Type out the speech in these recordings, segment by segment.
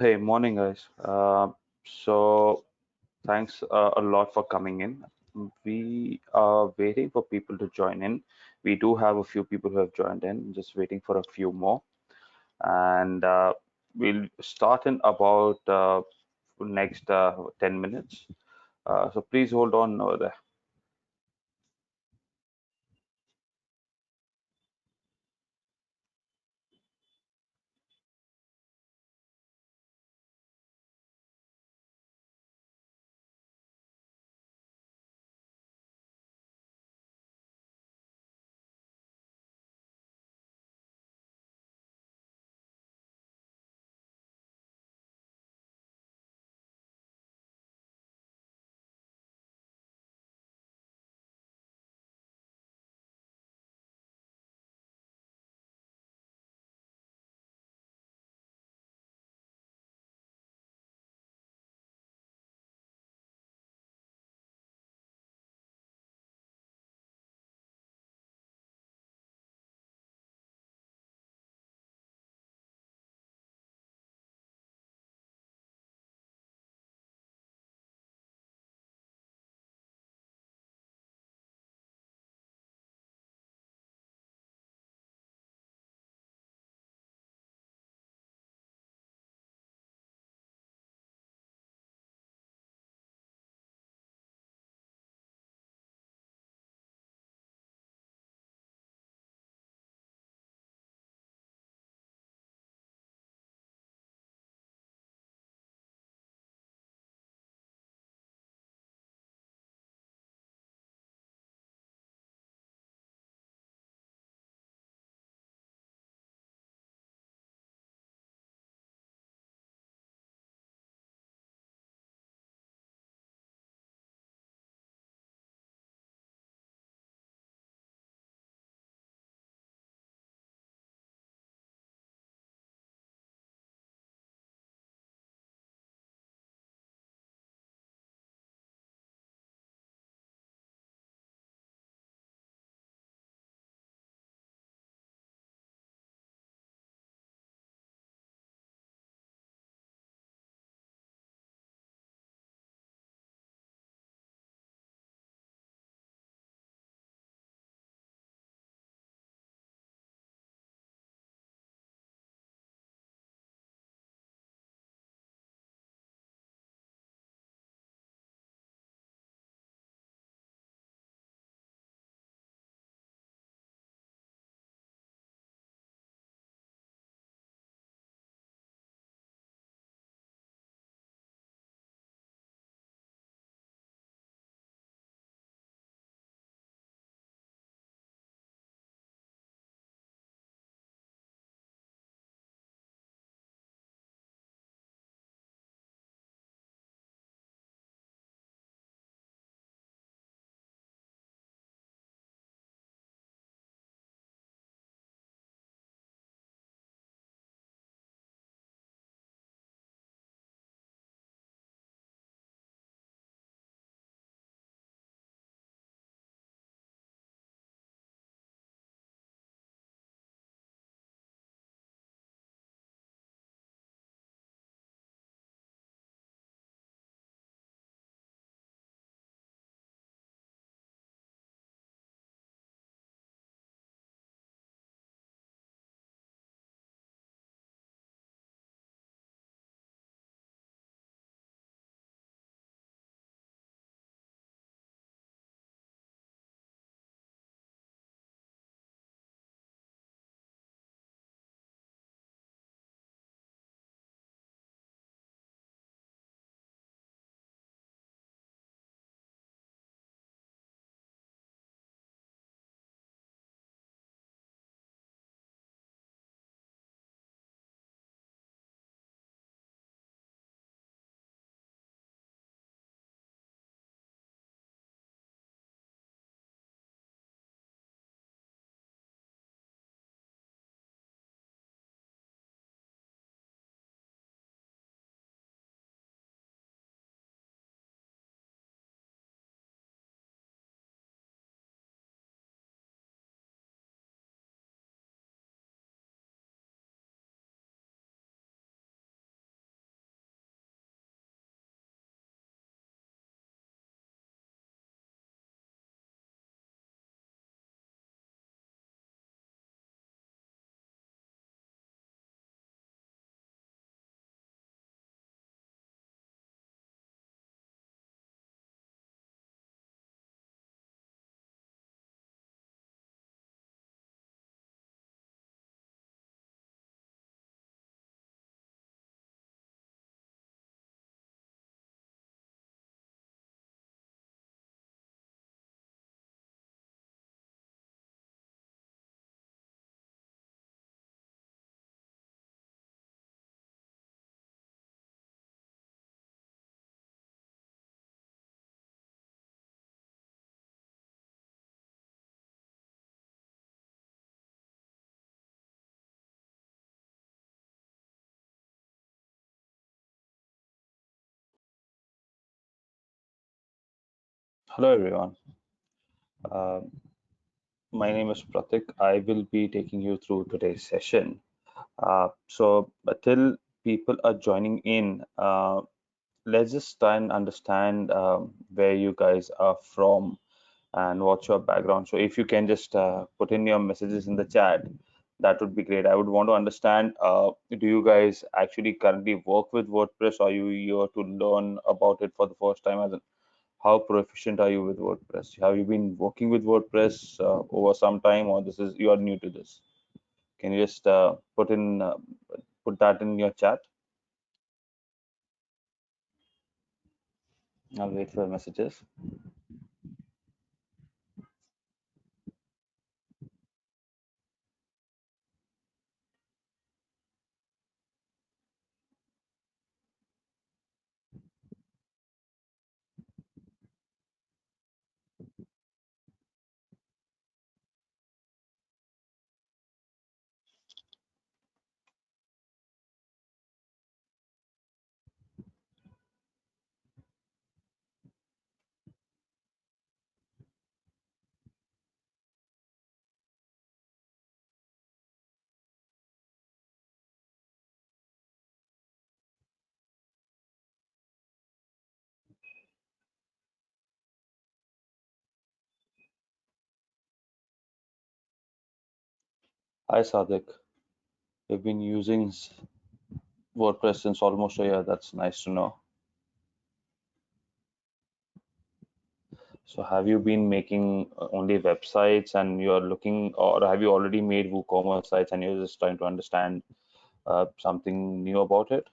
Hey, morning, guys. So, thanks a lot for coming in. We are waiting for people to join in. We do have a few people who have joined in, just waiting for a few more. And we'll start in about next 10 minutes. So, please hold on over there. Hello, everyone. Uh, my name is Pratik. I will be taking you through today's session. Till people are joining in, let's just try and understand where you guys are from and what's your background. So, if you can just put in your messages in the chat, that would be great. I would want to understand, do you guys actually currently work with WordPress, or are you here to learn about it for the first time? As in, how proficient are you with WordPress? Have you been working with WordPress over some time, or this is you are new to this? Can you just put that in your chat? I'll wait for the messages. Hi, Sadik. You've been using WordPress since almost a year. That's nice to know. So, have you been making only websites and you're looking, or have you already made WooCommerce sites and you're just trying to understand something new about it?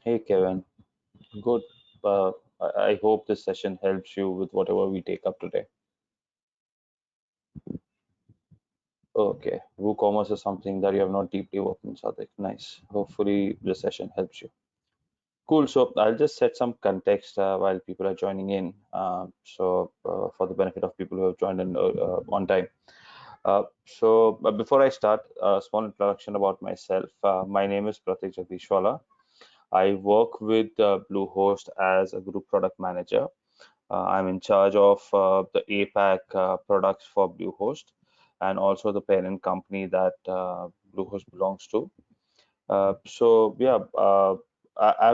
Hey, Kevin. Good. I hope this session helps you with whatever we take up today. Okay. WooCommerce is something that you have not deeply worked in, Sadik. Nice. Hopefully, the session helps you. Cool. So I'll just set some context while people are joining in. For the benefit of people who have joined in on time. Before I start, a small introduction about myself. My name is Pratik Jagdishwala. I work with Bluehost as a group product manager. I'm in charge of the APAC products for Bluehost and also the parent company that Bluehost belongs to. I've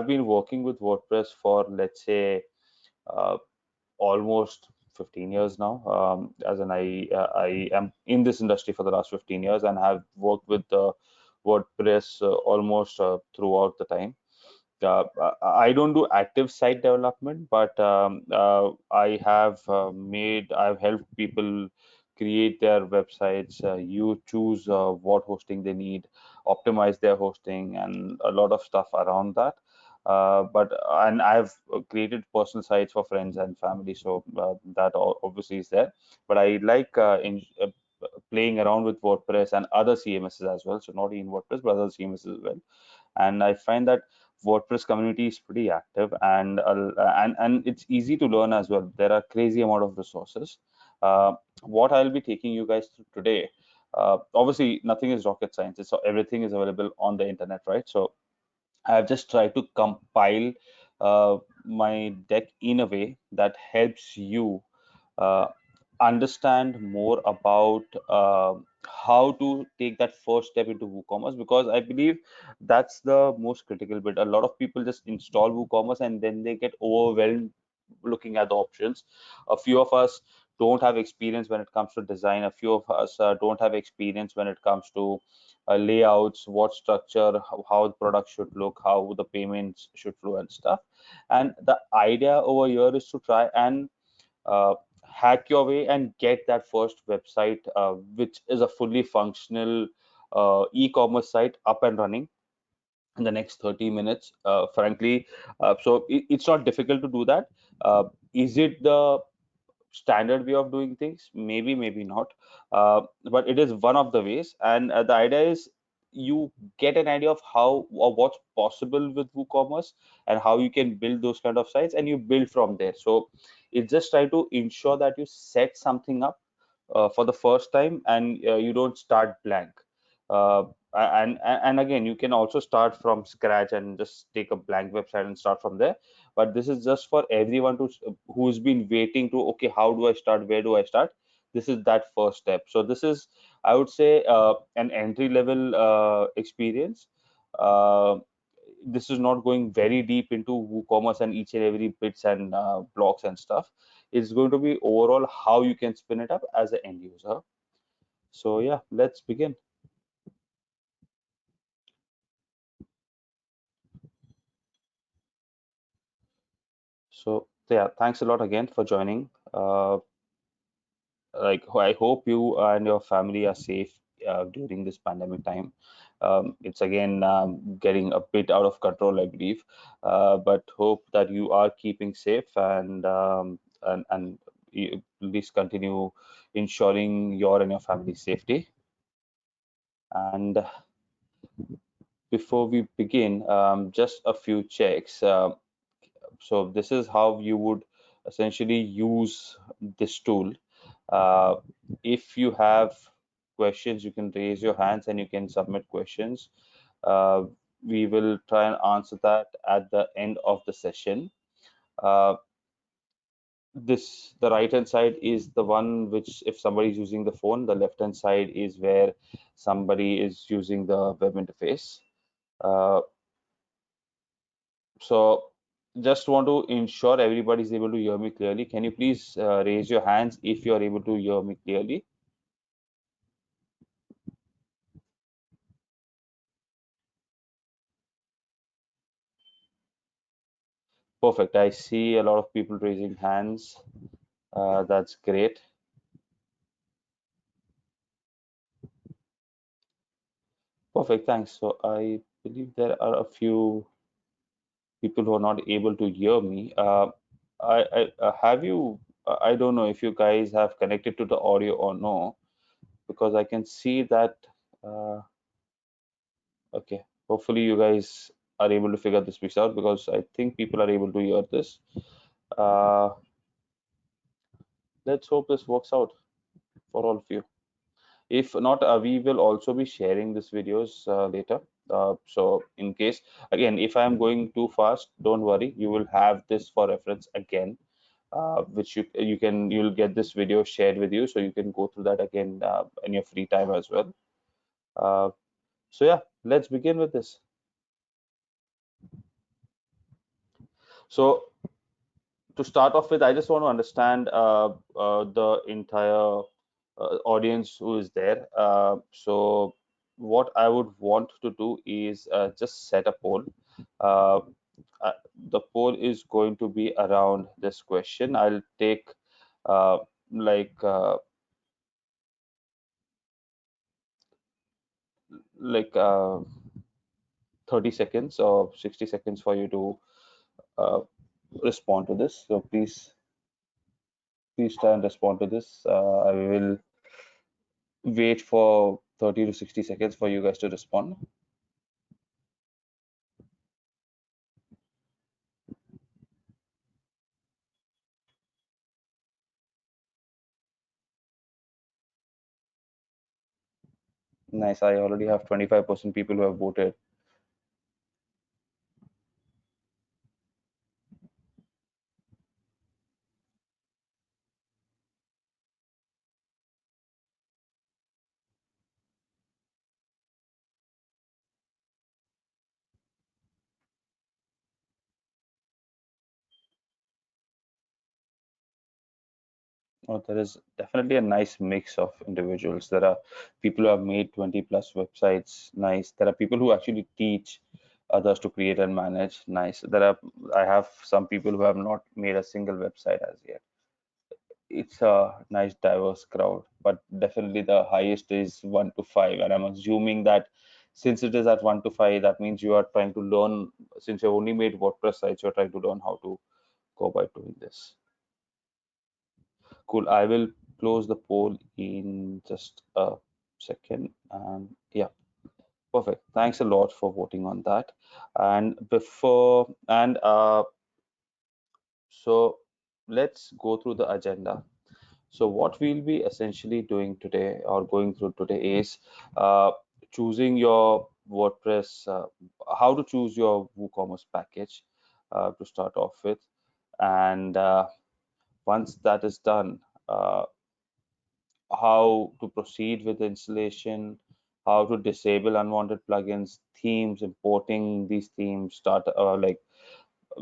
been working with WordPress for, let's say, uh, almost 15 years now. I am in this industry for the last 15 years and have worked with WordPress almost throughout the time. I don't do active site development, but I've helped people create their websites. You choose what hosting they need, optimize their hosting, and a lot of stuff around that. And I've created personal sites for friends and family, so that obviously is there. But I like playing around with WordPress and other CMSs as well. So not in WordPress, but other CMSs as well. And I find that WordPress community is pretty active and it's easy to learn as well. There are crazy amount of resources. What I'll be taking you guys through today, obviously nothing is rocket science. So everything is available on the internet, right? So I've just tried to compile my deck in a way that helps you uh, understand more about how to take that first step into WooCommerce, because I believe that's the most critical bit. A lot of people just install WooCommerce and then they get overwhelmed looking at the options. A few of us don't have experience when it comes to design. A few of us don't have experience when it comes to layouts, what structure, how the product should look, how the payments should flow and stuff. And the idea over here is to try and uh, hack your way and get that first website, which is a fully functional e-commerce site up and running in the next 30 minutes. Frankly, so it's not difficult to do that. Is it the standard way of doing things? Maybe, maybe not. But it is one of the ways. And the idea is you get an idea of how or what's possible with WooCommerce and how you can build those kind of sites, and you build from there. So it's just try to ensure that you set something up for the first time, and you don't start blank. Uh, and again, you can also start from scratch and just take a blank website and start from there. But this is just for everyone to who's been waiting to, okay, how do I start? Where do I start? This is that first step. So this is, I would say, an entry level experience. Uh, this is not going very deep into WooCommerce and each and every bits and blocks and stuff. It's going to be overall how you can spin it up as an end user. So yeah, let's begin. So yeah, thanks a lot again for joining. I hope you and your family are safe during this pandemic time. It's again getting a bit out of control, I believe, but hope that you are keeping safe, and please continue ensuring your and your family's safety. And before we begin, just a few checks. So this is how you would essentially use this tool. Uh, if you have questions, you can raise your hands and you can submit questions. Uh, we will try and answer that at the end of the session. Uh, the right hand side is the one which, if somebody is using the phone, the left hand side is where somebody is using the web interface. Uh, so just want to ensure everybody is able to hear me clearly. Can you please raise your hands if you are able to hear me clearly? Perfect. I see a lot of people raising hands. That's great. Perfect. Thanks. So I believe there are a few people who are not able to hear me. Have you? I don't know if you guys have connected to the audio or no, because I can see that. Uh, okay. Hopefully, you guys are able to figure this piece out, because I think people are able to hear this. Uh, let's hope this works out for all of you. If not, we will also be sharing these videos later. So in case, again, if I'm going too fast, don't worry, you will have this for reference again, which you'll get this video shared with you, so you can go through that again in your free time as well. Uh, so yeah, let's begin with this. So to start off with, I just want to understand the entire audience who is there. So what I would want to do is just set a poll. Uh, uh, the poll is going to be around this question. I'll take uh, like uh, like uh, 30 seconds or 60 seconds for you to uh, respond to this. So please try and respond to this. I will wait for 30 to 60 seconds for you guys to respond. Nice. I already have 25% people who have voted. Oh, there is definitely a nice mix of individuals. There are people who have made 20 plus websites. Nice. There are people who actually teach others to create and manage. Nice. I have some people who have not made a single website as yet. it's a nice diverse crowd, but definitely the highest is 1 to 5. And I'm assuming that since it is at 1 to 5, that means you are trying to learn, since you only made WordPress sites, you're trying to learn how to go by doing this. Cool. I will close the poll in just a second. And yeah, perfect. Thanks a lot for voting on that. And so let's go through the agenda. So what we'll be essentially doing today or going through today is choosing your WordPress, how to choose your WooCommerce package to start off with. And once that is done, how to proceed with installation, how to disable unwanted plugins, themes, importing these themes,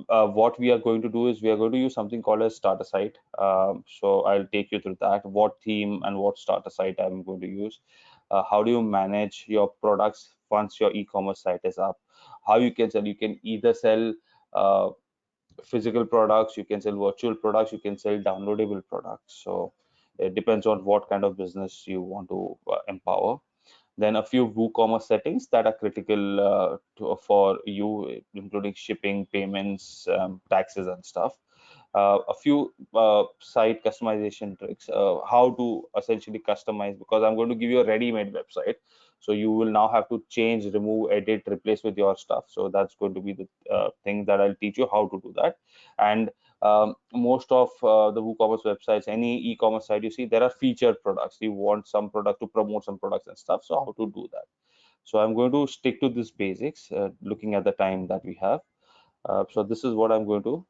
what we are going to do is we are going to use something called a starter site. So I'll take you through that, what theme and what starter site I'm going to use. How do you manage your products once your e-commerce site is up? How you can sell? You can either sell uh, physical products, you can sell virtual products, you can sell downloadable products. So it depends on what kind of business you want to empower. Then a few WooCommerce settings that are critical for you, including shipping, payments, taxes, and stuff. A few site customization tricks, how to essentially customize, because I'm going to give you a ready-made website. So you will now have to change, remove, edit, replace with your stuff. So that's going to be the thing that I'll teach you how to do that. And most of the WooCommerce websites, any e-commerce site you see, there are featured products. You want some product to promote some products and stuff. So how to do that? So I'm going to stick to this basics, looking at the time that we have. So this is what I'm going to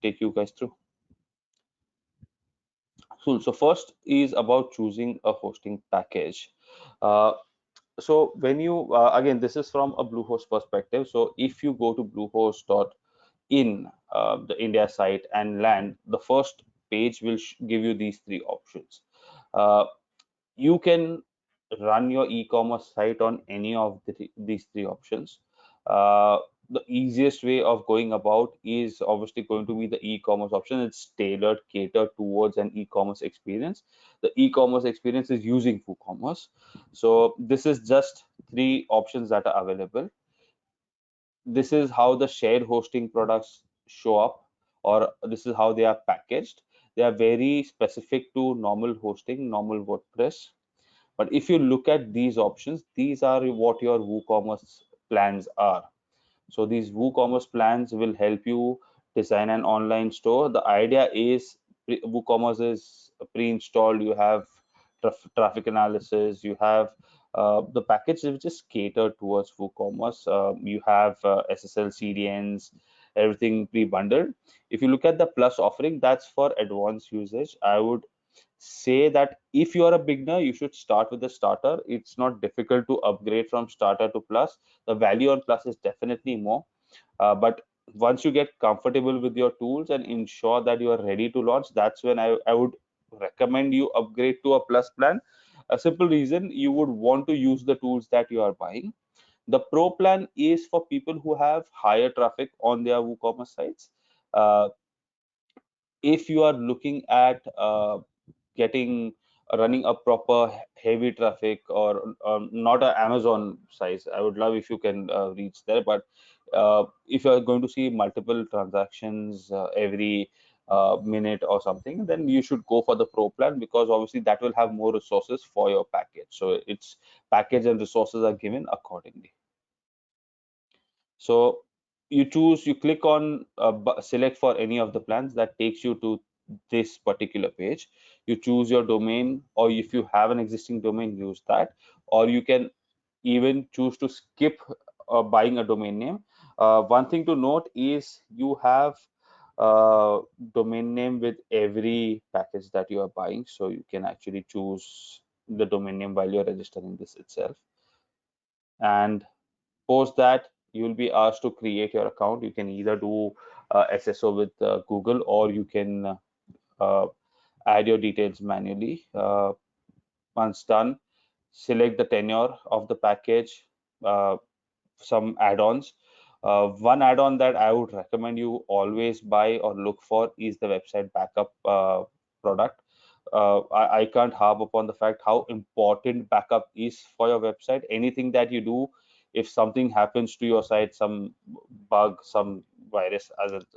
take you guys through. So first is about choosing a hosting package. Uh, so when you again, this is from a Bluehost perspective. So if you go to bluehost.in, the India site, and land, the first page will give you these three options. Uh, you can run your e-commerce site on any of these three options. Uh, the easiest way of going about is obviously going to be the e-commerce option. It's tailored, catered towards an e-commerce experience. The e-commerce experience is using WooCommerce. So this is just three options that are available. This is how the shared hosting products show up, or this is how they are packaged. They are very specific to normal hosting, normal WordPress. But if you look at these options, these are what your WooCommerce plans are. So these WooCommerce plans will help you design an online store. The idea is WooCommerce is pre-installed. You have traffic analysis. You have the package which is catered towards WooCommerce. You have SSL, CDNs, everything pre-bundled. If you look at the Plus offering, that's for advanced usage. I would say that if you are a beginner, you should start with the starter. It's not difficult to upgrade from starter to plus. The value on plus is definitely more, but once you get comfortable with your tools and ensure that you are ready to launch, that's when I would recommend you upgrade to a plus plan. A simple reason, you would want to use the tools that you are buying. The pro plan is for people who have higher traffic on their WooCommerce sites. uh, if you are looking at getting running a proper heavy traffic, or not a Amazon size, I would love if you can reach there. But if you are going to see multiple transactions every minute or something, then you should go for the pro plan, because obviously that will have more resources for your package. So it's package and resources are given accordingly. So you click on select for any of the plans, that takes you to this particular page. You choose your domain, or if you have an existing domain, use that, or you can even choose to skip buying a domain name. One thing to note is you have domain name with every package that you are buying, so you can actually choose the domain name while you're registering this itself. And post that, you will be asked to create your account. You can either do SSO with Google, or you can uh, add your details manually. Once done, select the tenure of the package, uh, some add-ons. One add-on that I would recommend you always buy or look for is the website backup product. I can't harp upon the fact how important backup is for your website. Anything that you do, if something happens to your site, some bug, some virus,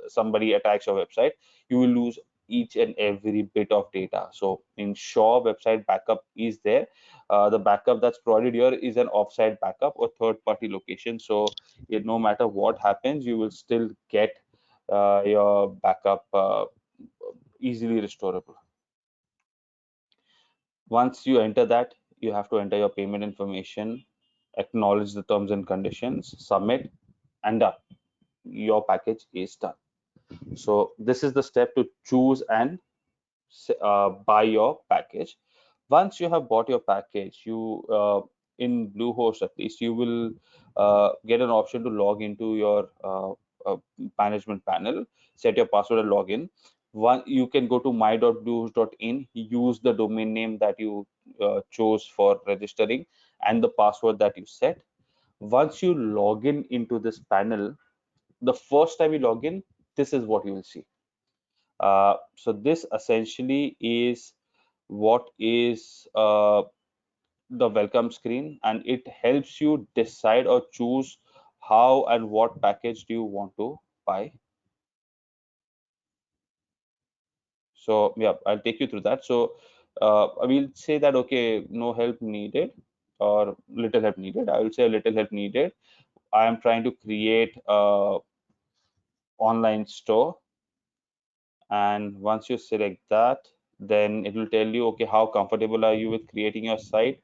somebody attacks your website, you will lose each and every bit of data. So ensure website backup is there. The backup that's provided here is an offsite backup or third-party location. So no matter what happens, you will still get your backup easily restorable. Once you enter that, you have to enter your payment information, acknowledge the terms and conditions, submit, and done. Your package is done. So this is the step to choose and buy your package. Once you have bought your package, you in Bluehost at least, you will get an option to log into your management panel, set your password and login. One, you can go to my.bluehost.in, use the domain name that you chose for registering and the password that you set. Once you log in into this panel, the first time you log in, this is what you will see. So this essentially is what is the welcome screen, and it helps you decide or choose how and what package do you want to buy. So yeah, I'll take you through that. So I will say that, okay, no help needed or little help needed. I will say a little help needed. I am trying to create a online store, and once you select that, then it will tell you, okay, how comfortable are you with creating your site.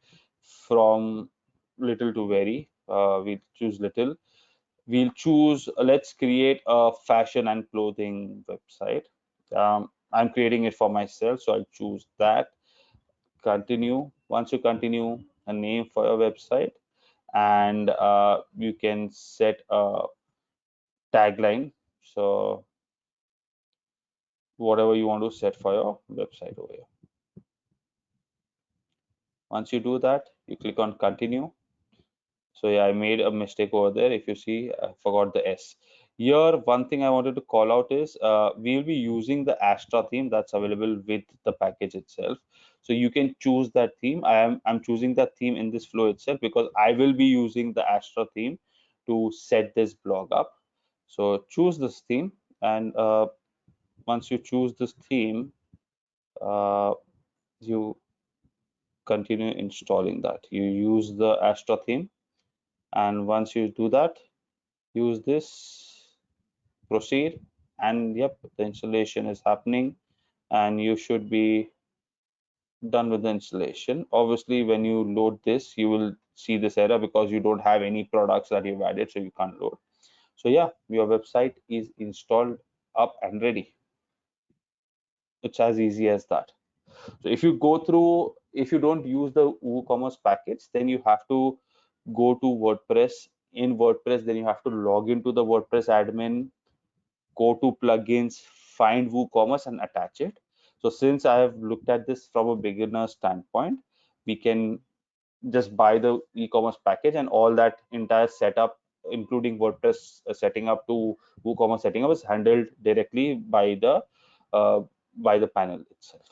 From little to very, we choose little. We'll choose, let's create a fashion and clothing website. I'm creating it for myself, so I'll choose that. Continue. Once you continue, a name for your website, and you can set a tagline. So whatever you want to set for your website over here. Once you do that, you click on continue. So yeah, I made a mistake over there. If you see, I forgot the S. Here, one thing I wanted to call out is we'll be using the Astra theme that's available with the package itself. So you can choose that theme. I'm choosing that theme in this flow itself because I will be using the Astra theme to set this blog up. So choose this theme, and once you choose this theme, you continue installing that. You use the Astra theme, and once you do that, use this, proceed, and yep, the installation is happening, and you should be done with the installation. Obviously, when you load this, you will see this error because you don't have any products that you've added, so you can't load. So yeah, your website is installed, up and ready. It's as easy as that. So if you go through, if you don't use the WooCommerce package, then you have to go to WordPress. In WordPress, then you have to log into the WordPress admin, go to plugins, find WooCommerce and attach it. So since I have looked at this from a beginner standpoint, we can just buy the e-commerce package, and all that entire setup, including WordPress setting up to WooCommerce setting up, is handled directly uh, by the panel itself.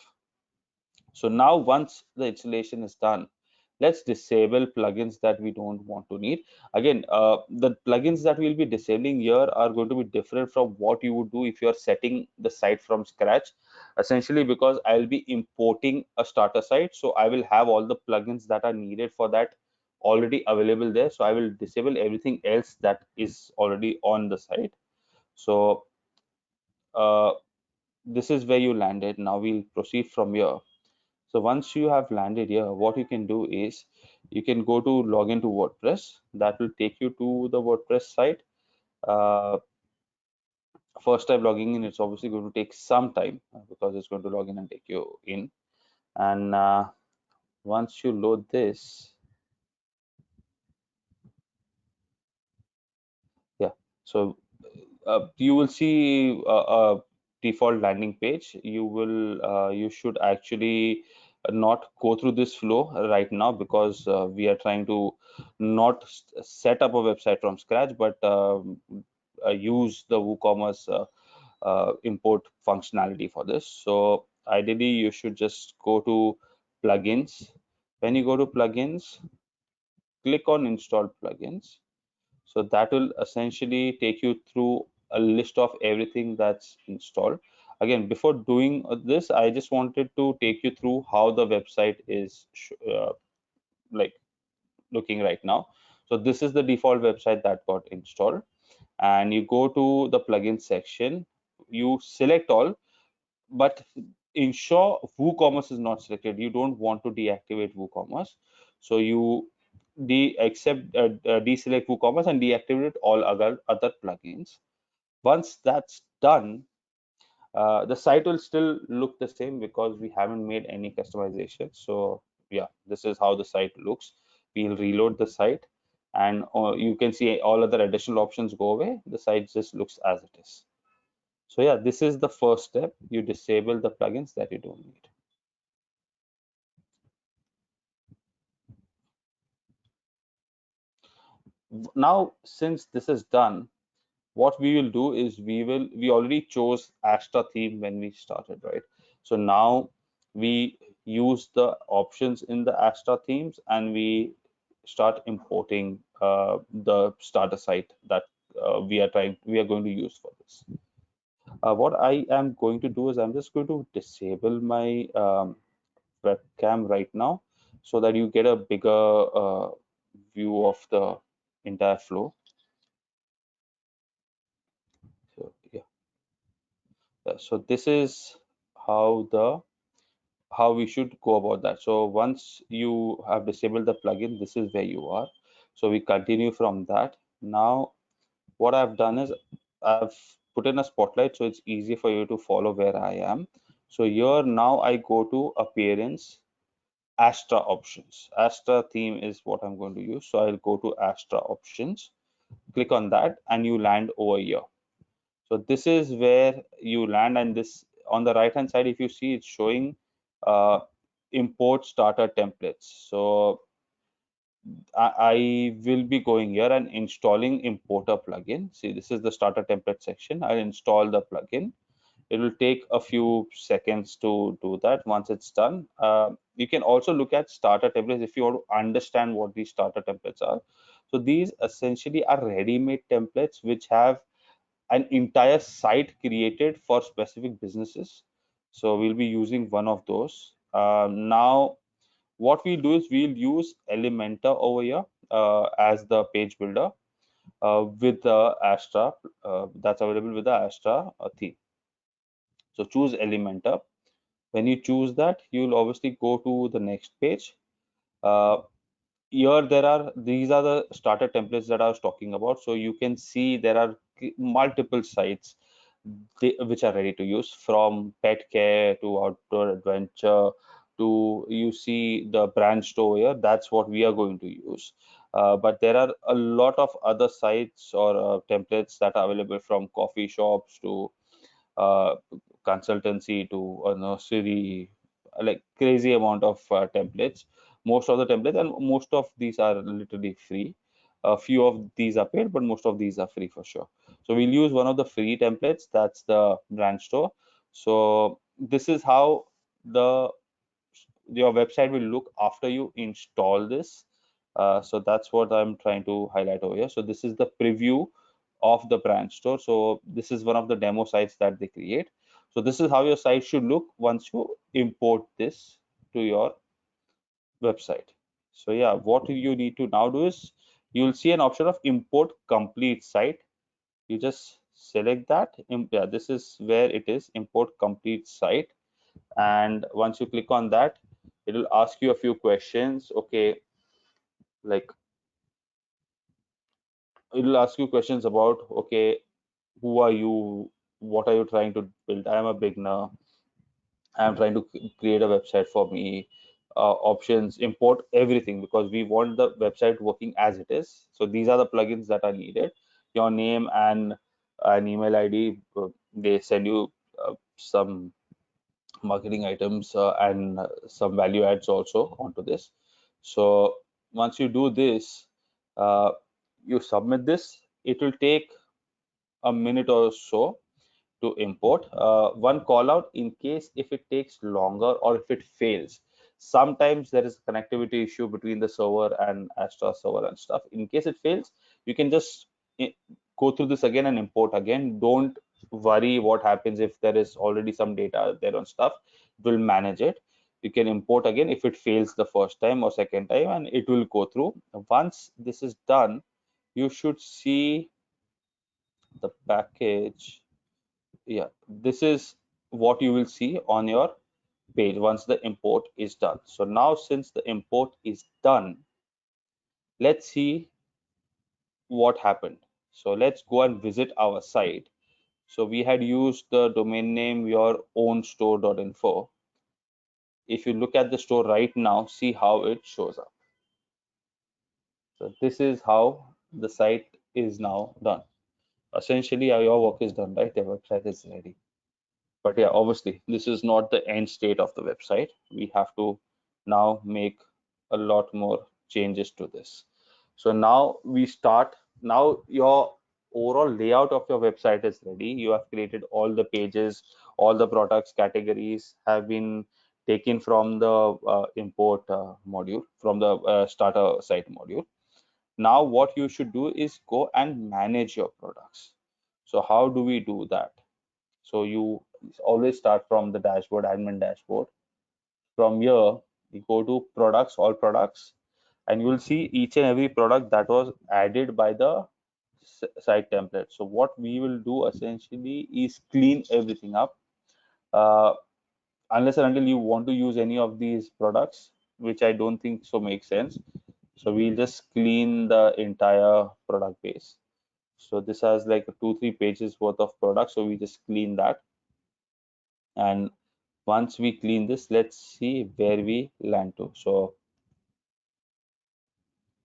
So now once the installation is done, let's disable plugins that we don't want to need. Again, the plugins that we'll be disabling here are going to be different from what you would do if you're setting the site from scratch. Essentially, because I'll be importing a starter site, so I will have all the plugins that are needed for that already available there. So I will disable everything else that is already on the site. So uh, this is where you landed. Now we'll proceed from here. So once you have landed here, what you can do is you can go to log into WordPress. That will take you to the WordPress site. Uh, First time logging in, it's obviously going to take some time because it's going to log in and take you in. And once you load this, yeah, so you will see a default landing page. You should actually not go through this flow right now because we are trying to not set up a website from scratch, but use the WooCommerce import functionality for this. So ideally you should just go to plugins. When you go to plugins, click on install plugins. So that will essentially take you through a list of everything that's installed. Again, before doing this, I just wanted to take you through how the website is like looking right now. So this is the default website that got installed, and you go to the plugin section, you select all, but ensure WooCommerce is not selected. You don't want to deactivate WooCommerce. So you deselect WooCommerce and deactivate all other plugins. Once that's done, the site will still look the same because we haven't made any customization. So yeah, this is how the site looks. We'll reload the site, and you can see all other additional options go away. The site just looks as it is. So yeah, this is the first step. You disable the plugins that you don't need. Now, since this is done, what we will do is we already chose Astra theme when we started, right? So now we use the options in the Astra themes and we start importing the starter site that we are going to use for this. What I am going to do is I'm just going to disable my webcam right now so that you get a bigger view of the entire flow. So yeah. So this is how the how we should go about that. So once you have disabled the plugin, this is where you are. So we continue from that. Now what I've done is I've put in a spotlight so it's easy for you to follow where I am. So here now I go to appearance, Astra options. Astra theme is what I'm going to use. So I'll go to Astra options, click on that, and you land over here. So this is where you land, and this on the right hand side, if you see, it's showing import starter templates. So I will be going here and installing importer plugin. See, this is the starter template section. I'll install the plugin. It will take a few seconds to do that. Once it's done, you can also look at starter templates if you want to understand what these starter templates are. So these essentially are ready-made templates which have an entire site created for specific businesses. So we'll be using one of those. Now, what we'll do is we'll use Elementor over here as the page builder with the Astra that's available with the Astra theme. So choose Elementor. When you choose that, you'll obviously go to the next page. Uh, Here these are the starter templates that I was talking about. So you can see there are multiple sites which are ready to use, from pet care to outdoor adventure to, you see the brand store here. That's what we are going to use. But there are a lot of other sites or templates that are available, from coffee shops to uh, consultancy to a nursery, like crazy amount of templates. Most of the templates, and most of these are literally free. A few of these are paid, but most of these are free for sure. So we'll use one of the free templates, that's the brand store. So this is how the your website will look after you install this. So that's what I'm trying to highlight over here. So this is the preview of the brand store. So this is one of the demo sites that they create. So this is how your site should look once you import this to your website. So yeah, what you need to now do is you'll see an option of import complete site. You just select that. Yeah, this is where it is, import complete site. And once you click on that, it will ask you a few questions. Okay, like it will ask you questions about, okay, who are you, what are you trying to build? I am a beginner, I'm trying to create a website for me. Options, import everything, because we want the website working as it is. So these are the plugins that are needed. Your name and an email ID. They send you some marketing items and some value adds also onto this. So once you do this, uh, you submit this. It will take a minute or so. to import. One call out in case if it takes longer or if it fails. Sometimes there is a connectivity issue between the server and Astra server and stuff. In case it fails, you can just go through this again and import again. Don't worry what happens if there is already some data there on stuff. It will manage it. You can import again if it fails the first time or second time, and it will go through. Once this is done, you should see the package. Yeah, this is what you will see on your page once the import is done. So now since the import is done, let's see what happened. So let's go and visit our site. So we had used the domain name your own store.info. If you look at the store right now, see how it shows up. So this is how the site is now done. Essentially, your work is done, right? The website is ready. But yeah, obviously, this is not the end state of the website. We have to now make a lot more changes to this. So now we start. Now your overall layout of your website is ready. You have created all the pages, all the products categories have been taken from the import module, from the starter site module. Now what you should do is go and manage your products. So how do we do that? So you always start from the dashboard, admin dashboard. From here, you go to products, all products, and you will see each and every product that was added by the site template. So what we will do essentially is clean everything up. Uh, Unless and until you want to use any of these products, which I don't think so makes sense. So we'll just clean the entire product base. So this has like 2-3 pages worth of products. So we just clean that. And once we clean this, let's see where we land to. So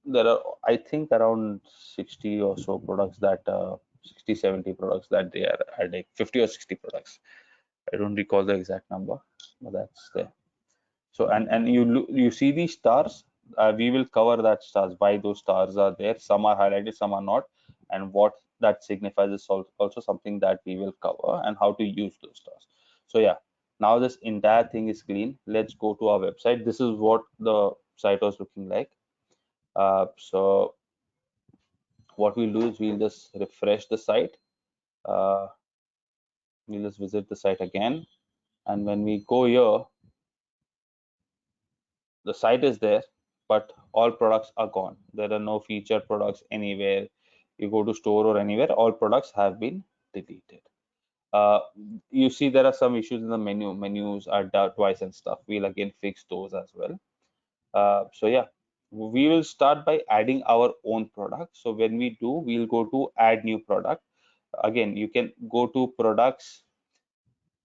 there are, I think, around 60 or so products that 60 70 products that they are adding, 50 or 60 products. I don't recall the exact number, but that's there. So and you see these stars. We will cover that stars, why those stars are there. Some are highlighted, some are not, and what that signifies is also something that we will cover, and how to use those stars. So yeah, now this entire thing is clean. Let's go to our website. This is what the site was looking like. So what we'll do is we'll just refresh the site. uh, we'll just visit the site again, and when we go here, the site is there, but all products are gone. There are no featured products anywhere. You go to store or anywhere, all products have been deleted. uh, you see there are some issues in the menus are twice and stuff. We'll again fix those as well. So yeah, we will start by adding our own product. So when we do, we'll go to add new product. Again, you can go to products,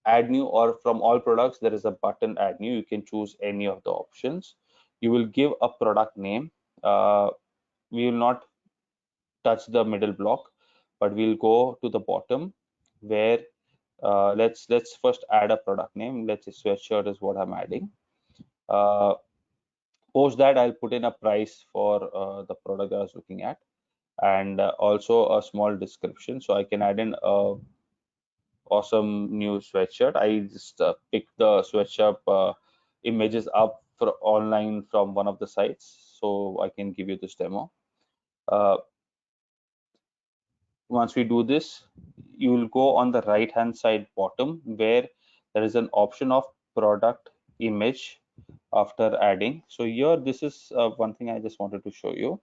add new, or from all products there is a button add new. You can choose any of the options. You will give a product name. We will not touch the middle block, but we'll go to the bottom where let's first add a product name. Let's say sweatshirt is what I'm adding. uh, Post that, I'll put in a price for the product I was looking at, and also a small description. So I can add in a awesome new sweatshirt. I just picked the sweatshirt images up for online from one of the sites, so I can give you this demo. Uh, Once we do this, you will go on the right hand side bottom where there is an option of product image after adding. So here, this is one thing I just wanted to show you.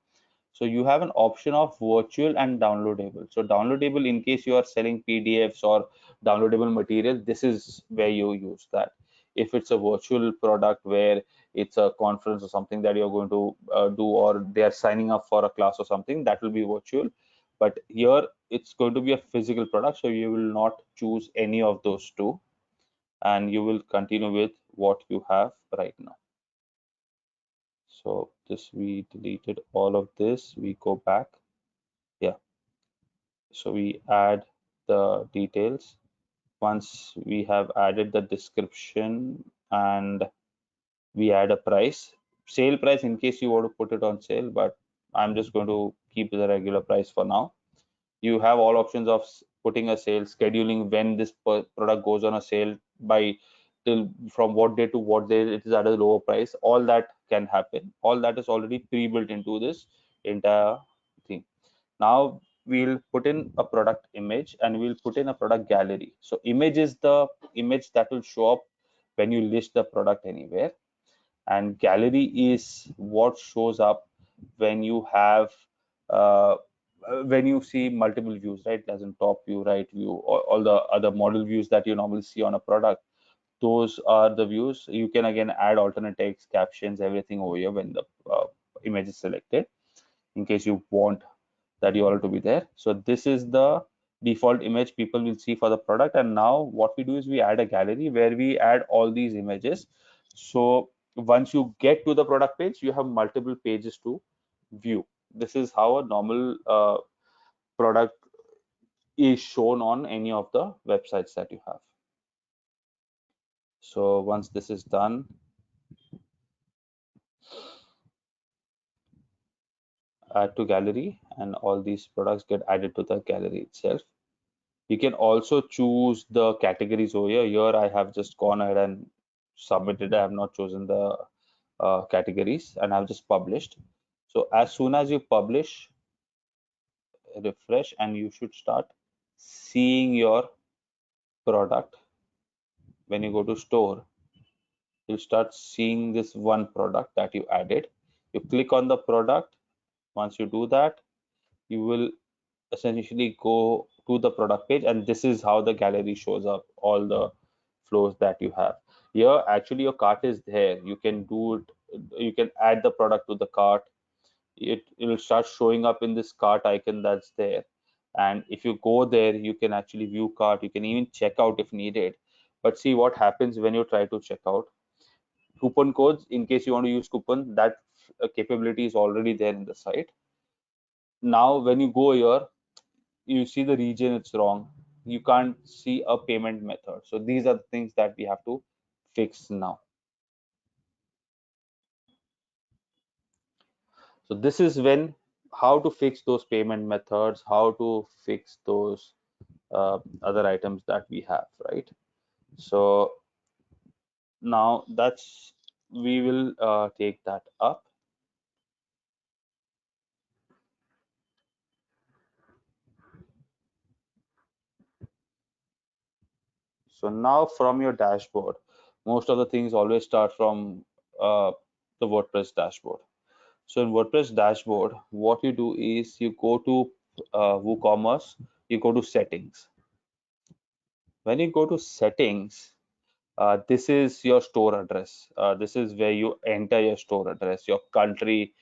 So you have an option of virtual and downloadable. So downloadable, in case you are selling PDFs or downloadable material, this is where you use that. If it's a virtual product where it's a conference or something that you're going to do, or they are signing up for a class or something, that will be virtual. But here it's going to be a physical product, so you will not choose any of those two, and you will continue with what you have right now. So this, we deleted all of this, we go back. Yeah, so we add the details. Once we have added the description, and we add a price, sale price in case you want to put it on sale, but I'm just going to keep the regular price for now. You have all options of putting a sale, scheduling when this product goes on a sale by till from what day to what day it is at a lower price. All that can happen. All that is already pre-built into this entire thing. Now we'll put in a product image and we'll put in a product gallery. So image is the image that will show up when you list the product anywhere, and gallery is what shows up when you have uh, when you see multiple views, right? As in top view, right view, all the other model views that you normally see on a product. Those are the views. You can again add alternate text, captions, everything over here when the image is selected, in case you want that URL to be there. So this is the default image people will see for the product. And now what we do is we add a gallery where we add all these images. So once you get to the product page, you have multiple pages to view. This is how a normal product is shown on any of the websites that you have. So once this is done, add to gallery, and all these products get added to the gallery itself. You can also choose the categories over here. Here I have just gone ahead and submitted. I have not chosen the categories and I've just published. So as soon as you publish, refresh, and you should start seeing your product. When you go to store, you'll start seeing this one product that you added. You click on the product. Once you do that, you will essentially go to the product page, and this is how the gallery shows up, all the flows that you have. Here actually your cart is there. You can do it, you can add the product to the cart. It will start showing up in this cart icon that's there, and if you go there you can actually view cart. You can even check out if needed. But see what happens when you try to check out. Coupon codes, in case you want to use coupon, that capability is already there in the site. Now when you go here, you see the region, it's wrong. You can't see a payment method. So these are the things that we have to fix now. So this is when how to fix those payment methods, how to fix those other items that we have, right? So now that's we will take that up. So now from your dashboard, most of the things always start from the WordPress dashboard. So in WordPress dashboard, what you do is you go to WooCommerce, you go to settings. When you go to settings, this is your store address. This is where you enter your store address, your country,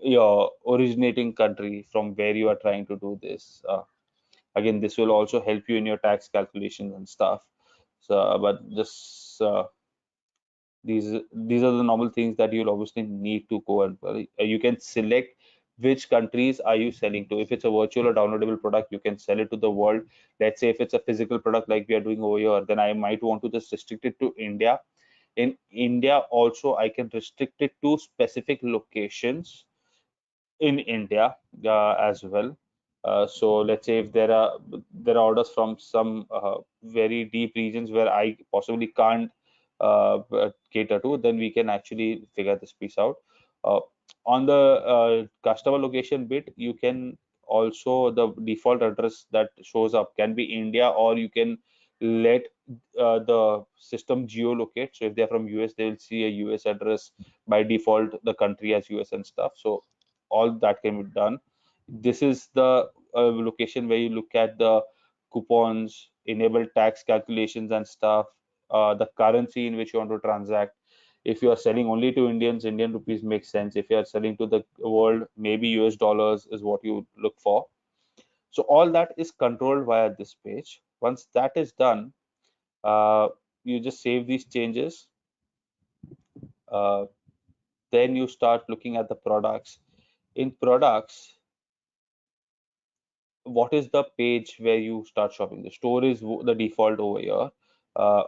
your originating country from where you are trying to do this. Again, this will also help you in your tax calculations and stuff. So, but just these are the normal things that you'll obviously need to go and you can select which countries are you selling to. If it's a virtual or downloadable product, you can sell it to the world. Let's say if it's a physical product like we are doing over here, then I might want to just restrict it to India. In India also, I can restrict it to specific locations in India as well. So let's say if there are orders from some very deep regions where I possibly can't cater to, then we can actually figure this piece out. Uh, on the customer location bit, you can also the default address that shows up can be India, or you can let the system geolocate. So if they're from US, they will see a US address by default, the country as US and stuff. So all that can be done. This is the location where you look at the coupons, enable tax calculations and stuff, the currency in which you want to transact. If you are selling only to Indians, Indian rupees makes sense. If you are selling to the world, maybe US dollars is what you look for. So all that is controlled via this page. Once that is done, you just save these changes. Uh, then you start looking at the products. In products, what is the page where you start shopping? The store is the default over here.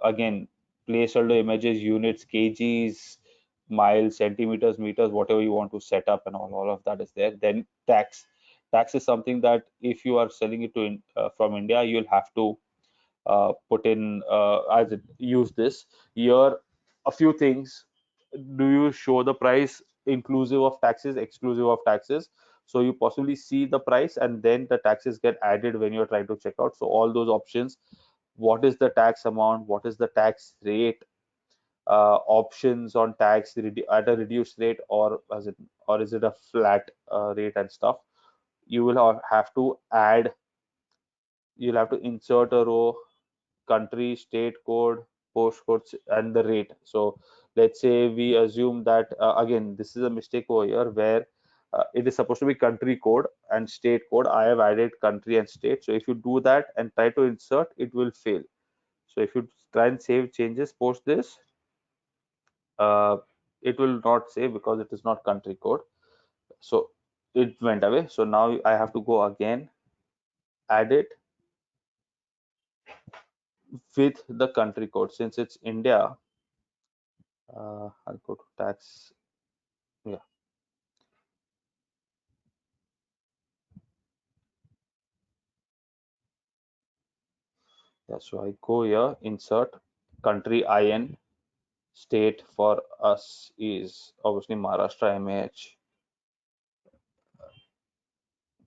Again, placeholder images, units, kgs, miles, centimeters, meters, whatever you want to set up, and all of that is there. Then tax. Tax is something that if you are selling it to from India, you'll have to put in as it use this. Here, a few things. Do you show the price inclusive of taxes, exclusive of taxes? So you possibly see the price and then the taxes get added when you're trying to check out. So all those options, what is the tax amount, what is the tax rate, options on tax at a reduced rate, or as it, or is it a flat rate and stuff. You will have to add, you'll have to insert a row, country, state code, postcodes, and the rate. So let's say we assume that again, this is a mistake over here where it is supposed to be country code and state code. I have added country and state. So if you do that and try to insert, it will fail. So if you try and save changes post this, uh, it will not save because it is not country code. So it went away. So now I have to go again, add it with the country code. Since it's India, I'll go to tax. Yeah, yeah. So I go here, insert country IN, state for us is obviously Maharashtra MAH.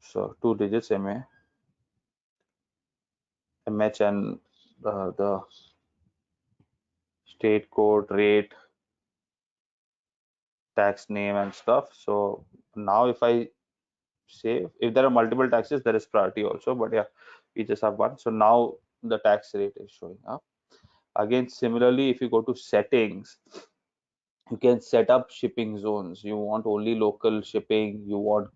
So two digits MH and the state code, rate, tax name and stuff. So now if I save, if there are multiple taxes, there is priority also, but yeah, we just have one. So now the tax rate is showing up. Again, similarly, if you go to settings, you can set up shipping zones. You want only local shipping, you want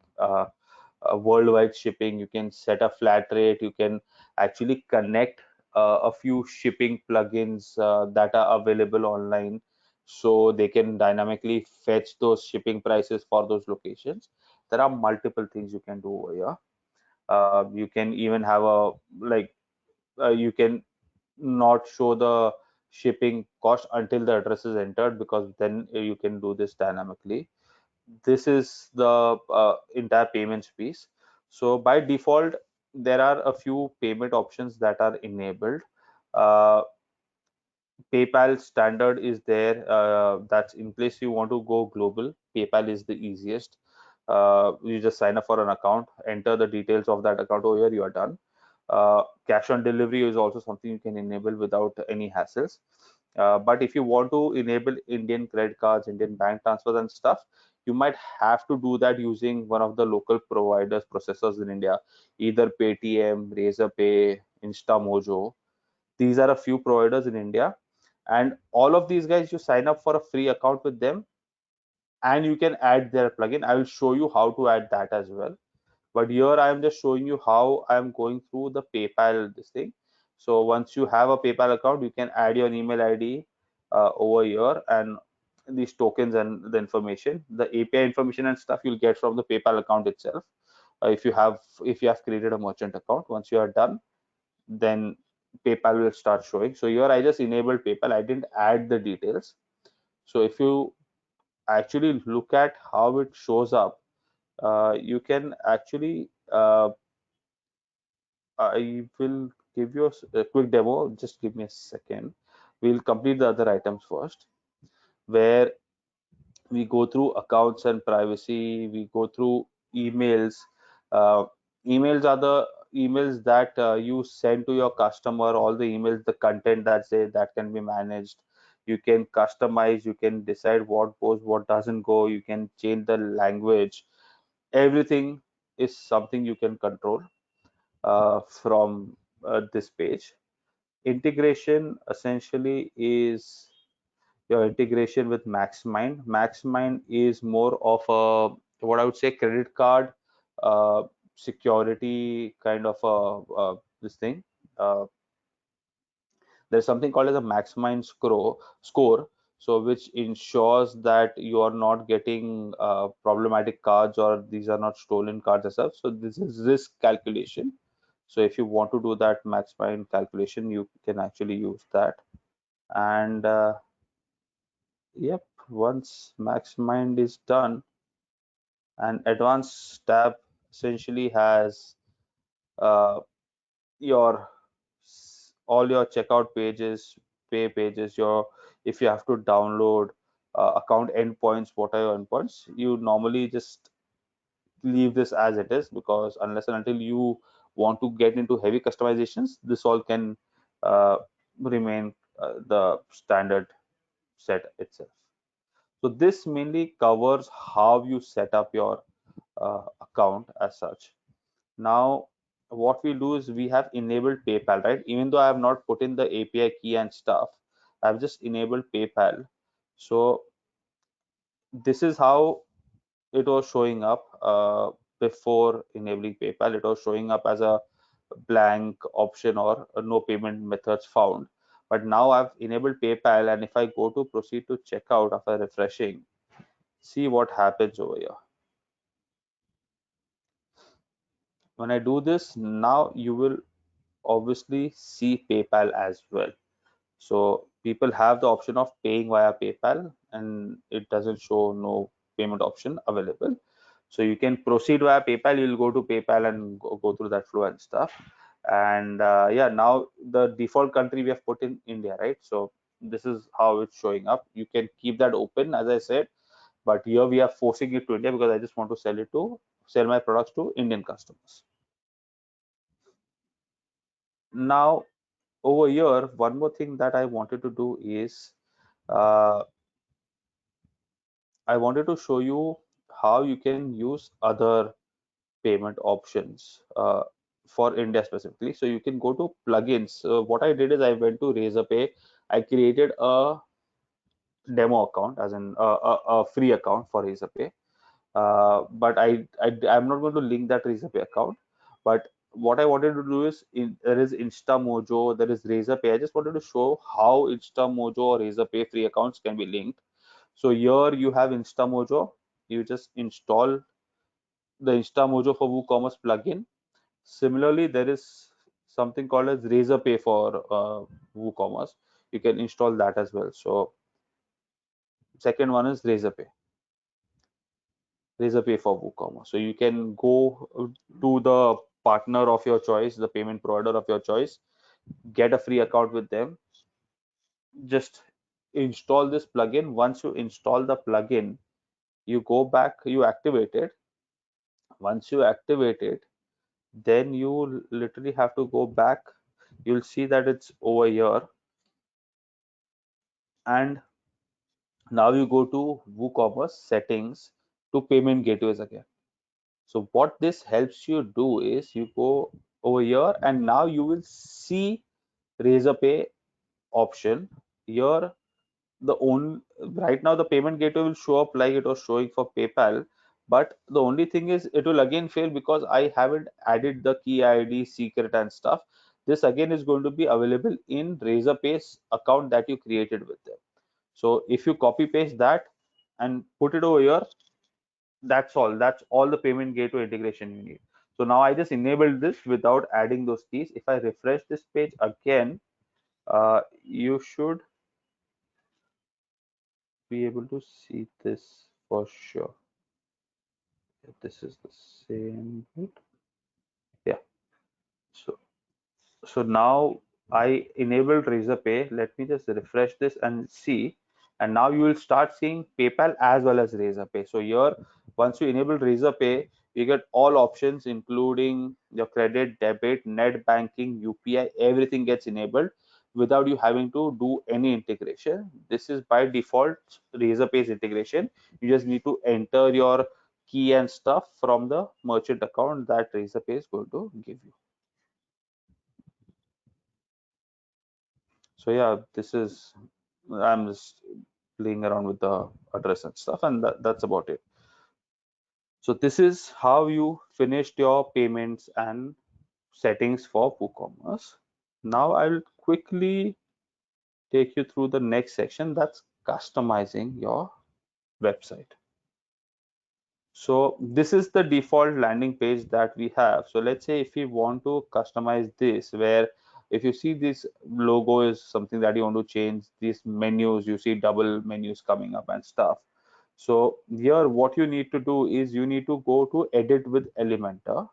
worldwide shipping, you can set a flat rate, you can actually connect a few shipping plugins that are available online, so they can dynamically fetch those shipping prices for those locations. There are multiple things you can do over here. You can even have a, like, you can not show the shipping cost until the address is entered, because then you can do this dynamically. This is the entire payments piece. So by default, there are a few payment options that are enabled. uh, PayPal standard is there, that's in place. You want to go global, PayPal is the easiest. You just sign up for an account, enter the details of that account over here, you are done. Cash on delivery is also something you can enable without any hassles. But if you want to enable Indian credit cards, Indian bank transfers and stuff, you might have to do that using one of the local providers, processors in India, either Paytm, Razorpay, Instamojo. These are a few providers in India, and all of these guys, you sign up for a free account with them, and you can add their plugin. I will show you how to add that as well, but here I am just showing you how I am going through the PayPal this thing. So once you have a PayPal account, you can add your email ID over here, and these tokens and the information, the API information and stuff, you'll get from the PayPal account itself. If you have created a merchant account, once you are done, then PayPal will start showing. So here I just enabled PayPal, I didn't add the details. So if you actually look at how it shows up, you can actually I will give you a quick demo. Just give me a second. We'll complete the other items first, where we go through accounts and privacy. We go through emails. Uh, Emails are the emails that you send to your customer. All the emails, the content that's there, that can be managed. You can customize. You can decide what goes, what doesn't go. You can change the language. Everything is something you can control from this page. Integration essentially is your integration with Maxmind. Maxmind is more of a, what I would say, credit card uh, security kind of a this thing. Uh, there's something called as a Maxmind score, so which ensures that you are not getting problematic cards, or these are not stolen cards as such. So this is risk calculation. So if you want to do that Maxmind calculation, you can actually use that. And yep, once Maxmind is done, and advanced tab essentially has uh, your all your checkout pages, pay pages, your if you have to download account endpoints, what are your endpoints? You normally just leave this as it is, because unless and until you want to get into heavy customizations, this all can uh, remain the standard set itself. So this mainly covers how you set up your account as such. Now, what we do is we have enabled PayPal, right? Even though I have not put in the API key and stuff, I've just enabled PayPal. So this is how it was showing up before enabling PayPal. It was showing up as a blank option or no payment methods found. But now I've enabled PayPal, and if I go to proceed to checkout after refreshing, see what happens over here. When I do this, now you will obviously see PayPal as well. So people have the option of paying via PayPal, and it doesn't show no payment option available. So you can proceed via PayPal. You'll go to PayPal and go through that flow and stuff. And yeah, now the default country we have put in India, right? So this is how it's showing up. You can keep that open, as I said, but here we are forcing it to India because I just want to sell my products to Indian customers. Now over here, one more thing that I wanted to do is uh, I wanted to show you how you can use other payment options for India specifically. So you can go to plugins. What I did is I went to Razorpay. I created a demo account, as in a free account for Razorpay. But I'm not going to link that Razorpay account. But what I wanted to do is there is InstaMojo, there is Razorpay. I just wanted to show how InstaMojo or Razorpay free accounts can be linked. So here you have InstaMojo. You just install the InstaMojo for WooCommerce plugin. Similarly, there is something called as Razorpay for WooCommerce. You can install that as well. So second one is Razorpay for WooCommerce. So you can go to the partner of your choice, the payment provider of your choice, get a free account with them. Just install this plugin. Once you install the plugin, you go back, you activate it. Once you activate it, then you literally have to go back. You'll see that it's over here, and now you go to WooCommerce settings to payment gateways again. So what this helps you do is you go over here, and now you will see Razorpay option here. The only right now the payment gateway will show up like it was showing for PayPal, but the only thing is it will again fail because I haven't added the key ID, secret and stuff. This again is going to be available in Razorpay's account that you created with them. So if you copy paste that and put it over here, that's all the payment gateway integration you need. So now I just enabled this without adding those keys. If I refresh this page again, you should be able to see this for sure. This is the same route. Yeah. So now I enabled Razorpay. Let me just refresh this and see. And now you will start seeing PayPal as well as Razorpay. So here, once you enable Razorpay, you get all options, including your credit, debit, net banking, UPI, everything gets enabled without you having to do any integration. This is by default Razorpay's integration. You just need to enter your key and stuff from the merchant account that Razorpay is going to give you. So yeah, this is I'm just playing around with the address and stuff, and that's about it. So this is how you finished your payments and settings for WooCommerce. Now I'll quickly take you through the next section, that's customizing your website. So this is the default landing page that we have. So let's say if you want to customize this, where if you see this logo is something that you want to change, these menus, you see double menus coming up and stuff. So here what you need to do is you need to go to edit with Elementor.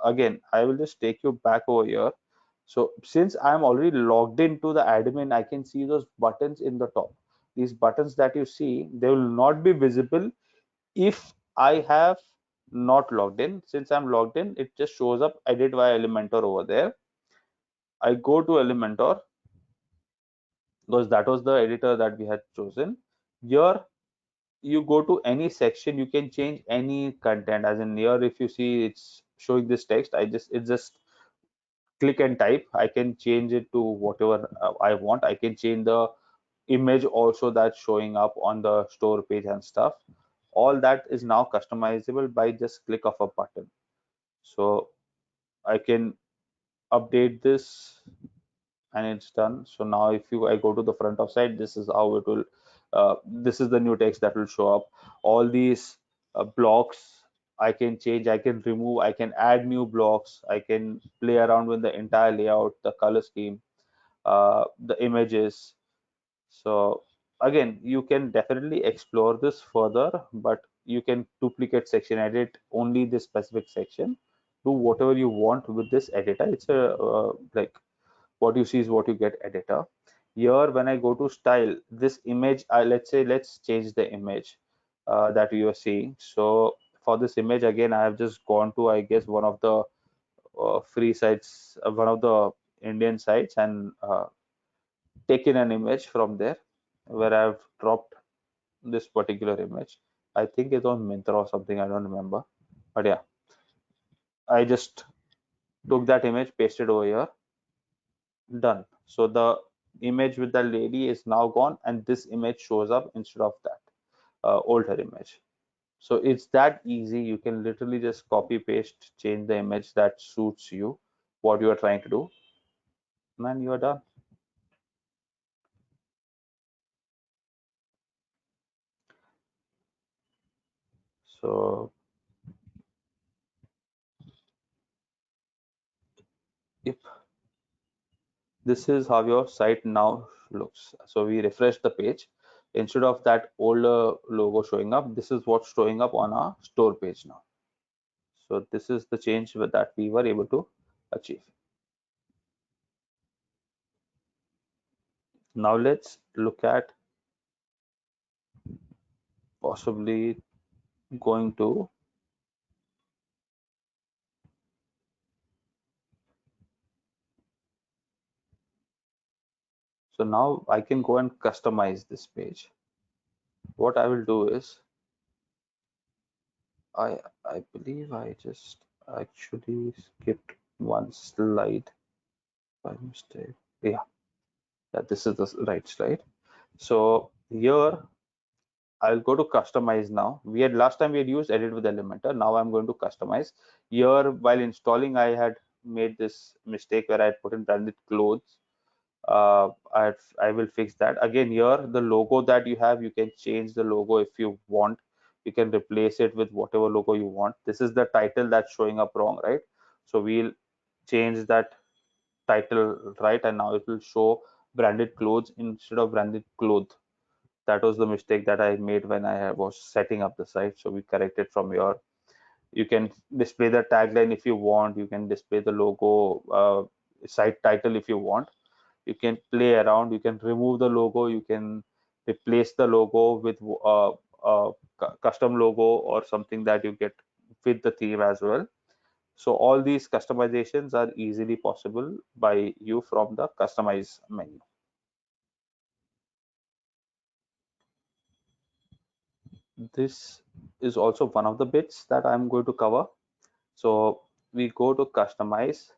Again, I will just take you back over here. So since I'm already logged into the admin, I can see those buttons in the top. These buttons that you see, they will not be visible if I have not logged in. Since I'm logged in, it just shows up edit via Elementor over there. I go to Elementor because that was the editor that we had chosen. Here you go to any section, you can change any content. As in here, if you see it's showing this text, it's just click and type. I can change it to whatever I want. I can change the image also that's showing up on the store page and stuff. All that is now customizable by just click of a button. So I can update this and it's done. So now if you I go to the front of site, this is how it will this is the new text that will show up. All these blocks I can change, I can remove, I can add new blocks, I can play around with the entire layout, the color scheme, the images. So again, you can definitely explore this further, but you can duplicate section, edit only this specific section, do whatever you want with this editor. It's a like what you see is what you get editor. Here when I go to style, this image, let's say let's change the image that you are seeing. So for this image, again I have just gone to, I guess, one of the free sites, one of the Indian sites, and taken an image from there where I've dropped this particular image. I think it's on Myntra or something, I don't remember, but yeah, I just took that image, pasted over here, done. So the image with the lady is now gone, and this image shows up instead of that older image. So it's that easy. You can literally just copy paste, change the image that suits you, what you are trying to do, and you are done. So if this is how your site now looks. So we refresh the page. Instead of that older logo showing up, this is what's showing up on our store page now. So this is the change that we were able to achieve. Now let's look at possibly going to, so now I can go and customize this page. What I will do is I believe I just actually skipped one slide by mistake. Yeah, that this is the right slide. So here I'll go to customize now. We had last time we had used edit with Elementor. Now I'm going to customize. Here while installing, I had made this mistake where I had put in branded clothes. I will fix that. Again, here the logo that you have, you can change the logo if you want. You can replace it with whatever logo you want. This is the title that's showing up wrong, right? So we'll change that title, right? And now it will show branded clothes instead of branded cloth. That was the mistake that I made when I was setting up the site. So we corrected from here. You can display the tagline if you want. You can display the logo, site title if you want. You can play around. You can remove the logo. You can replace the logo with custom logo or something that you get with the theme as well. So all these customizations are easily possible by you from the customize menu. This is also one of the bits that I'm going to cover. So we go to customize.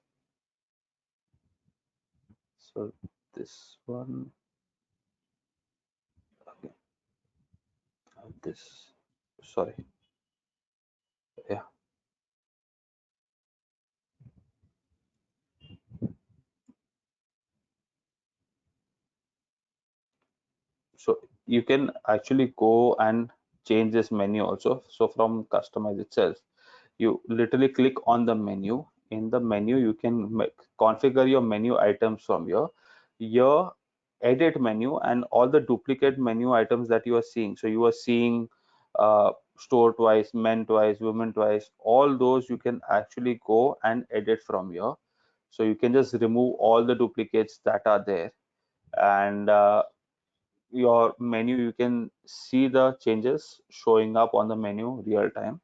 So this one, okay, this, sorry, yeah. So you can actually go and change this menu also. So from customize itself, you literally click on the menu. In the menu, you can configure your menu items from here. Here edit menu and all the duplicate menu items that you are seeing. So you are seeing store twice, men twice, women twice, all those you can actually go and edit from here. So you can just remove all the duplicates that are there, and your menu, you can see the changes showing up on the menu real time.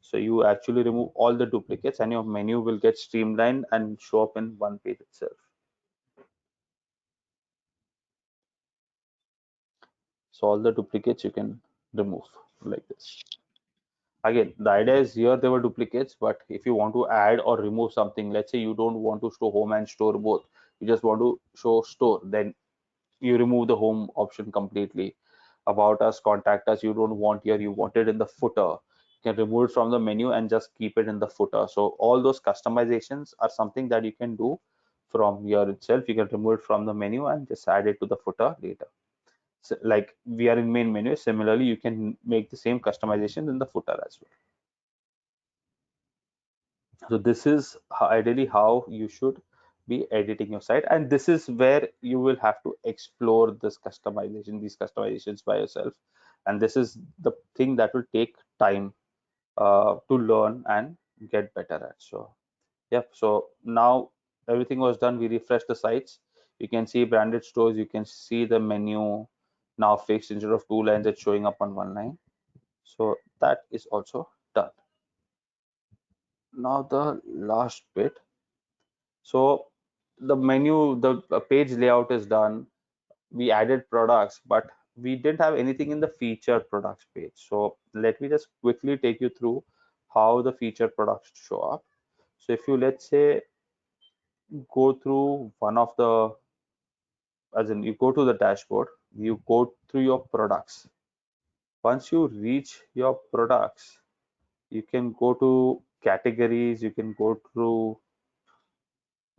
So you actually remove all the duplicates and your menu will get streamlined and show up in one page itself. So all the duplicates you can remove like this. Again, the idea is here there were duplicates, but if you want to add or remove something, let's say you don't want to show home and store both, you just want to show store, then you remove the home option completely. About us, contact us, you don't want here, you want it in the footer. You can remove it from the menu and just keep it in the footer. So all those customizations are something that you can do from here itself. You can remove it from the menu and just add it to the footer later. So, like we are in main menu, similarly you can make the same customization in the footer as well. So this is ideally how you should be editing your site, and this is where you will have to explore these customizations by yourself, and this is the thing that will take time to learn and get better at. So yep, so now everything was done. We refreshed the sites. You can see branded stores, you can see the menu now fixed. Instead of two lines, it's showing up on one line. So that is also done. Now the last bit. So the menu, the page layout is done. We added products, but we didn't have anything in the featured products page. So let me just quickly take you through how the featured products show up. So if you, let's say, go through one of the, as in you go to the dashboard, you go through your products. Once you reach your products, you can go to categories, you can go through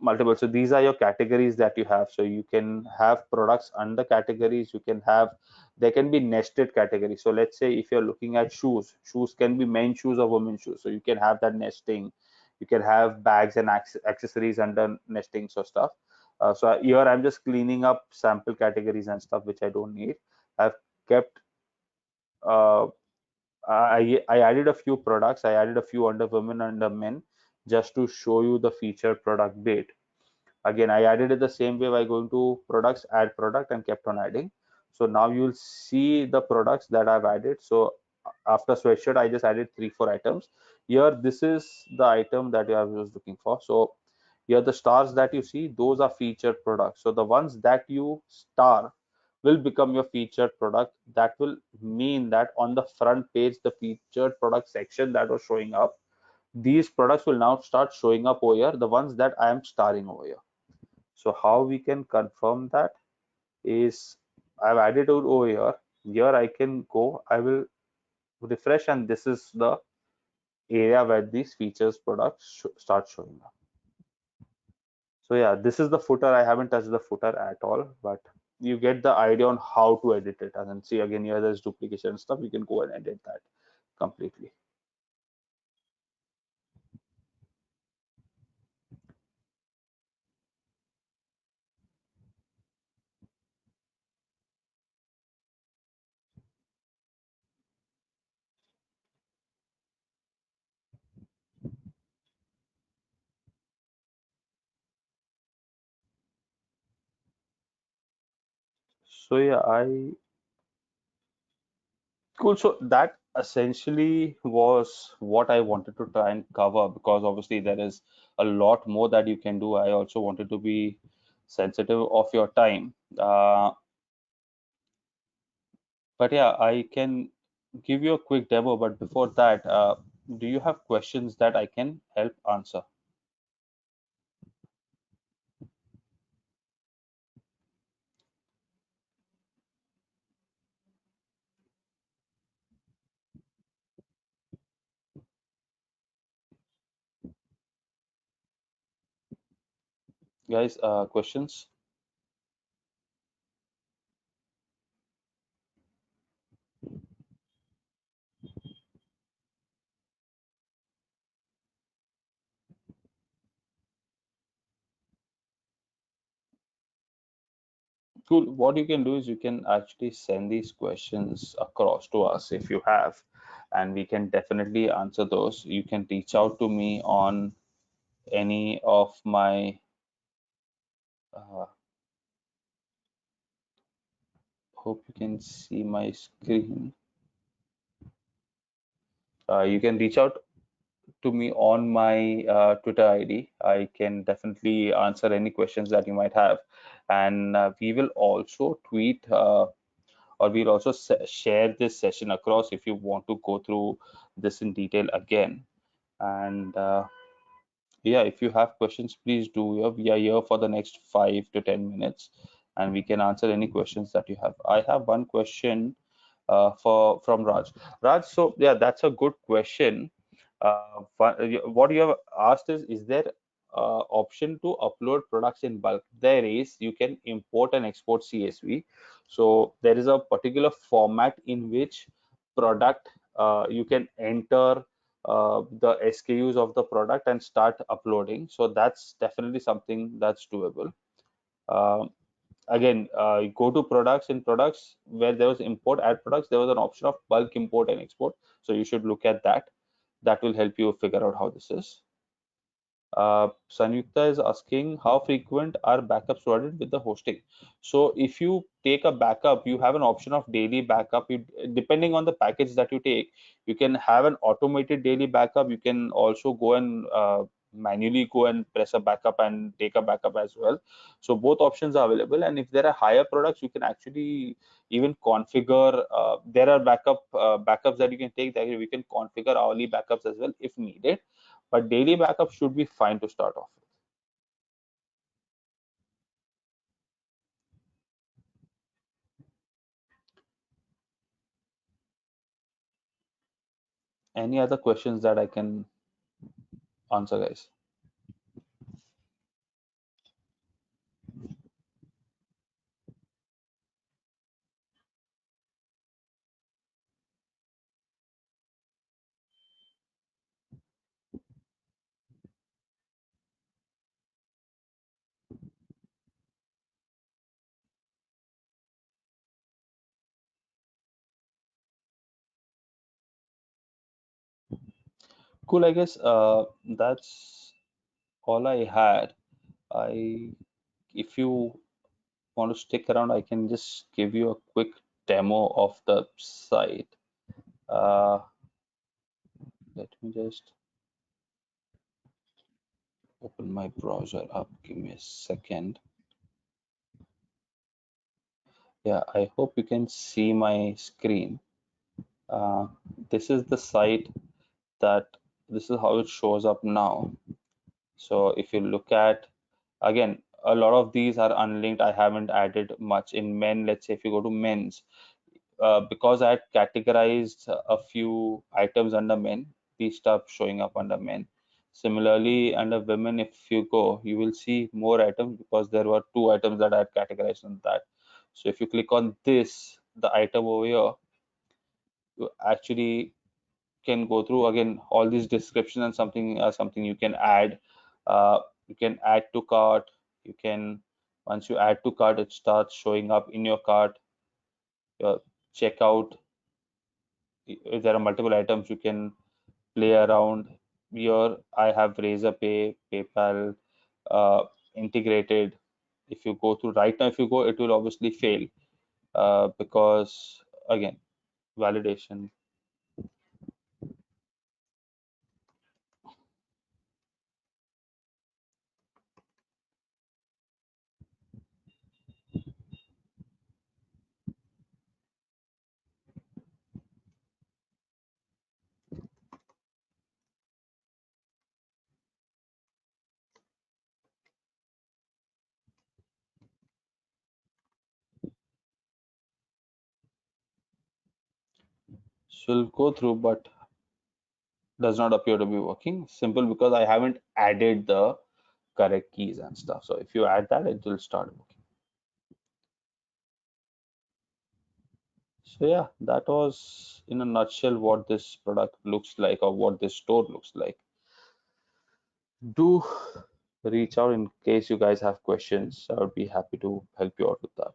multiple. So these are your categories that you have. So you can have products under categories. You can have, there can be nested categories. So let's say if you're looking at shoes, shoes can be men's shoes or women's shoes. So you can have that nesting. You can have bags and accessories under nesting, so stuff. So here I'm just cleaning up sample categories and stuff which I don't need. I've kept uh, I added a few products. I added a few under women, under men, just to show you the featured product date. Again, I added it the same way by going to products, add product, and kept on adding. So now you'll see the products that I've added. So after sweatshirt, I just added 3 4 items. Here, this is the item that I was looking for. So here, the stars that you see, those are featured products. So the ones that you star will become your featured product. That will mean that on the front page, the featured product section that was showing up, these products will now start showing up over here, the ones that I am starring over here. So how we can confirm that is, I've added it over here. Here I can go, I will refresh, and this is the area where these features products start showing up. So yeah, this is the footer. I haven't touched the footer at all, but you get the idea on how to edit it. And then see again here, there's duplication stuff. You can go and edit that completely. So yeah, I cool. So that essentially was what I wanted to try and cover, because obviously there is a lot more that you can do. I also wanted to be sensitive of your time. But yeah, I can give you a quick demo. But before that, do you have questions that I can help answer? Guys, questions? Cool. What you can do is you can actually send these questions across to us if you have, and we can definitely answer those. You can reach out to me on any of my, uh, hope you can see my screen. You can reach out to me on my Twitter ID. I can definitely answer any questions that you might have. And we will also tweet or we'll also share this session across if you want to go through this in detail again. And yeah, if you have questions, please do. We are here for the next 5 to 10 minutes, and we can answer any questions that you have. I have one question for from Raj. Raj, so yeah, that's a good question. What you have asked is there option to upload products in bulk? There is. You can import and export CSV. So there is a particular format in which product you can enter the SKUs of the product and start uploading. So that's definitely something that's doable. Um, Again, go to products. In products where there was import add products, there was an option of bulk import and export. So you should look at that. That will help you figure out how this is. Sanyukta is asking how frequent are backups provided with the hosting. So if you take a backup, you have an option of daily backup. Depending on the package that you take, you can have an automated daily backup. You can also go and manually go and press a backup and take a backup as well. So both options are available. And if there are higher products, you can actually even configure. There are backups that you can take that we can configure hourly backups as well if needed, but daily backup should be fine to start off with. Any other questions that I can answer, guys? Cool, I guess that's all I had. I, if you want to stick around, I can just give you a quick demo of the site. Uh, Let me just open my browser up. Give me a second. Yeah, I hope you can see my screen. Uh, this is the site that this is how it shows up now. So if you look at, again, a lot of these are unlinked. I haven't added much in men. Let's say if you go to men's, because I had categorized a few items under men, these stuff showing up under men. Similarly, under women, if you go, you will see more items because there were two items that I had categorized on that. So if you click on this, the item over here, you actually can go through again all these descriptions and something you can add. You can add to cart. You can, once you add to cart, it starts showing up in your cart. Your checkout, if there are multiple items, you can play around. Here I have Razorpay, PayPal integrated. If you go through right now, if you go, it will obviously fail because again, validation. She'll go through, but does not appear to be working. Simple because I haven't added the correct keys and stuff. So if you add that, it will start working. So yeah, that was in a nutshell what this product looks like or what this store looks like. Do reach out in case you guys have questions. I would be happy to help you out with that.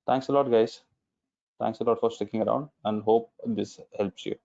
Thanks a lot, guys. Thanks a lot for sticking around and hope this helps you.